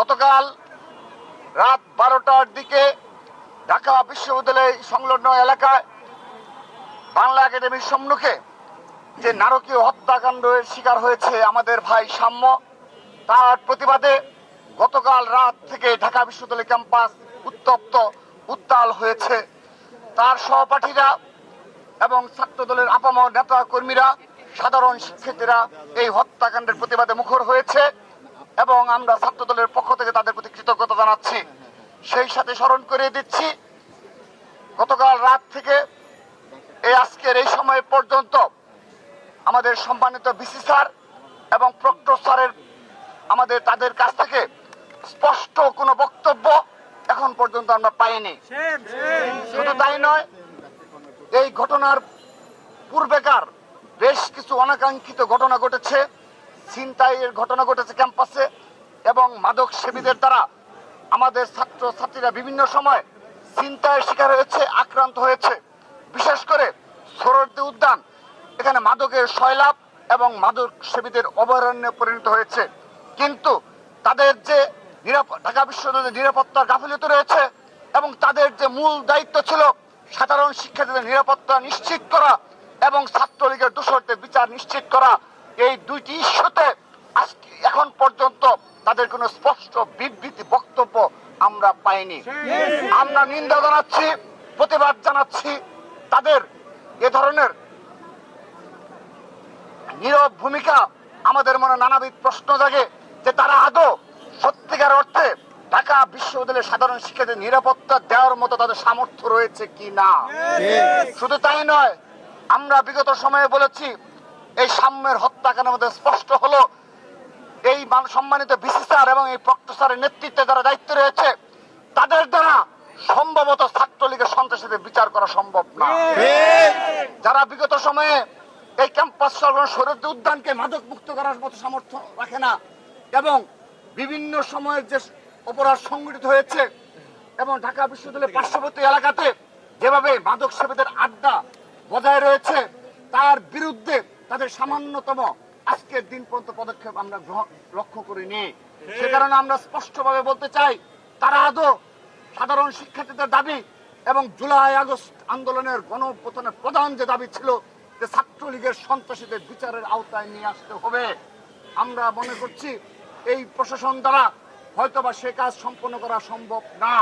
গতকাল রাত 12টার দিকে ঢাকা বিশ্ববিদ্যালয় সংলগ্ন এলাকায় বাংলা একাডেমির সম্মুখে যে নারকীয় হত্যাকাণ্ডের শিকার হয়েছে আমাদের ভাই সাম্য, তার প্রতিবাদে গতকাল রাত থেকে ঢাকা বিশ্ববিদ্যালয় ক্যাম্পাস উত্তপ্ত উত্তাল হয়েছে। তার সহপাঠীরা এবং ছাত্রদলের আপামর নেতা কর্মীরা, সাধারণ শিক্ষার্থীরা এই হত্যাকাণ্ডের প্রতিবাদে মুখর হয়েছে এবং আমরা ছাত্রদলের পক্ষ থেকে তাদের প্রতি কৃতজ্ঞতা জানাচ্ছি। সেই সাথে স্মরণ করিয়ে দিচ্ছি, গতকাল রাত থেকে আজকের এই সময় পর্যন্ত আমাদের সম্মানিত ভিসি স্যার এবং প্রক্টর স্যারের তাদের কাছ থেকে স্পষ্ট কোনো বক্তব্য এখন পর্যন্ত আমরা পাইনি। শুধু তাই নয়, এই ঘটনার পূর্বেকার বেশ কিছু অনাকাঙ্ক্ষিত ঘটনা ঘটেছে। ছিনতাইয়ের ঘটনা ঘটেছে ক্যাম্পাসে এবং মাদক সেবীদের দ্বারা আমাদের ছাত্র ছাত্রীরা বিভিন্ন সময় ছিনতাইয়ের শিকার হয়েছে, আক্রান্ত হয়েছে। বিশেষ করে সোহরাওয়ার্দী উদ্যান, এখানে মাদকের সয়লাভ এবং মাদক সেবীদের অভয়ারণ্যে পরিণত হয়েছে। কিন্তু তাদের যে ঢাকা বিশ্ববিদ্যালয়ের নিরাপত্তার গাফিলতি রয়েছে এবং তাদের যে মূল দায়িত্ব ছিল সাধারণ শিক্ষার্থীদের নিরাপত্তা নিশ্চিত করা এবং ছাত্রলীগের দোষরদের বিচার নিশ্চিত করা, এই দুইটি ইস্যুতে আজকে এখন পর্যন্ত তাদের কোনো স্পষ্ট বিবৃতি বক্তব্য আমরা পাইনি। আমরা নিন্দা জানাচ্ছি, প্রতিবাদ জানাচ্ছি। তাদের এ ধরনের নীরব ভূমিকা আমাদের মনে নানাবিধ প্রশ্ন জাগে যে তারা আদৌ সত্যিকার অর্থে ঢাকা বিশ্ববিদ্যালয়ের সাধারণ শিক্ষার্থীদের নিরাপত্তা দেওয়ার মতো তাদের সামর্থ্য রয়েছে কি না। শুধু তাই নয়, আমরা বিগত সময়ে বলেছি এই সাম্যের হত্যাকাণ্ডের মধ্যে স্পষ্ট হলো এই সম্মানিত ভিসি স্যার এবং এই প্রক্টর স্যারের নেতৃত্বে যারা দায়িত্ব রয়েছে তাদের দ্বারা সম্ভবত ছাত্রলীগের সন্ত্রাসীদের বিচার করা সম্ভব না। যারা বিগত সময়ে এই ক্যাম্পাস সোহরাওয়ার্দী উদ্যানকে মাদক মুক্ত করার মতো সামর্থ্য রাখে না এবং বিভিন্ন সময়ের যে অপরাধ সংঘটিত হয়েছে এবং ঢাকা বিশ্ববিদ্যালয়ের পার্শ্ববর্তী এলাকাতে যেভাবে মাদক সেবীদের আড্ডা বজায় রয়েছে, তার বিরুদ্ধে তাদের সামান্যতম আজকের দিন পর্যন্ত পদক্ষেপ আমরা লক্ষ্য করিনি। সে কারণে আমরা স্পষ্টভাবে বলতে চাই, তারা আদৌ সাধারণ শিক্ষার্থীদের দাবি এবং জুলাই আগস্ট আন্দোলনের গণঅভ্যুত্থানের প্রধান যে দাবি ছিল যে ছাত্রলীগের সন্ত্রাসীদের বিচারের আওতায় নিয়ে আসতে হবে, আমরা মনে করছি এই প্রশাসন দ্বারা হয়তোবা সে কাজ সম্পন্ন করা সম্ভব না।